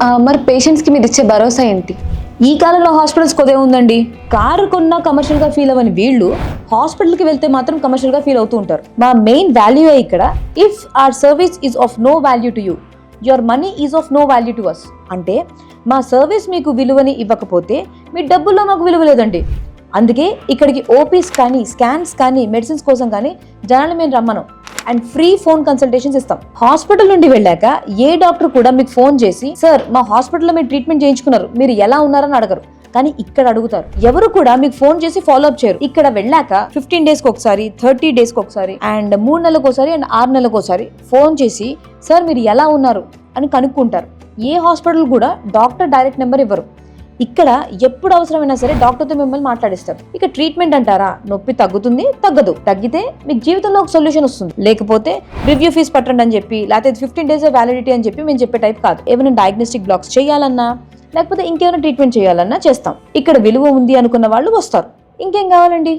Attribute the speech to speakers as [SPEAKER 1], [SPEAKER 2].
[SPEAKER 1] మరి పేషెంట్స్కి మీరు ఇచ్చే భరోసా ఏంటి?
[SPEAKER 2] ఈ కాలంలో హాస్పిటల్స్ కొదే ఉందండి. కారు కొన్నా కమర్షియల్గా ఫీల్ అవ్వని వీళ్ళు హాస్పిటల్కి వెళ్తే మాత్రం కమర్షియల్గా ఫీల్ అవుతూ ఉంటారు. మా మెయిన్ వాల్యూ ఇక్కడ, if our service is of no value to you, your money is of no value to us. అంటే మా సర్వీస్ మీకు విలువని ఇవ్వకపోతే మీ డబ్బుల్లో మాకు విలువ లేదండి. అందుకే ఇక్కడికి ఓపీస్ కానీ, స్కాన్స్ కానీ, మెడిసిన్స్ కోసం కానీ జనాలు మేము రమ్మను. అండ్ ఫ్రీ ఫోన్ కన్సల్టేషన్స్ ఇస్తాం. హాస్పిటల్ నుండి వెళ్ళాక ఏ డాక్టర్ కూడా మీకు ఫోన్ చేసి, సార్ మా హాస్పిటల్లో మీరు ట్రీట్మెంట్ చేయించుకున్నారు, మీరు ఎలా ఉన్నారని అడగరు. కానీ ఇక్కడ అడుగుతారు. ఎవరు కూడా మీకు ఫోన్ చేసి ఫాలో అప్ చేయరు. ఇక్కడ వెళ్ళాక 15 డేస్కి ఒకసారి, 30 డేస్కి ఒకసారి, అండ్ 3 నెలలకు ఒకసారి, అండ్ 6 నెలలకు ఒకసారి ఫోన్ చేసి, సార్ మీరు ఎలా ఉన్నారు అని కనుక్కుంటారు. ఏ హాస్పిటల్ కూడా డాక్టర్ డైరెక్ట్ నెంబర్ ఇవ్వరు. ఇక్కడ ఎప్పుడు అవసరమైనా సరే డాక్టర్తో మిమ్మల్ని మాట్లాడిస్తారు. ఇక ట్రీట్మెంట్ అంటారా, నొప్పి తగ్గుతుంది, తగ్గదు. తగ్గితే మీకు జీవితంలో ఒక సొల్యూషన్ వస్తుంది. లేకపోతే రివ్యూ ఫీజు పట్టండి అని చెప్పి, లేకపోతే 15 డేస్ వ్యాలిడిటీ అని చెప్పి మేము చెప్పే టైప్ కాదు. ఏమైనా డయాగ్నోస్టిక్ బ్లాక్స్ చేయాలన్నా, లేకపోతే ఇంకేమైనా ట్రీట్మెంట్ చేయాలన్నా చేస్తాం. ఇక్కడ విలువ ఉంది అనుకున్న వాళ్ళు వస్తారు. ఇంకేం కావాలండి?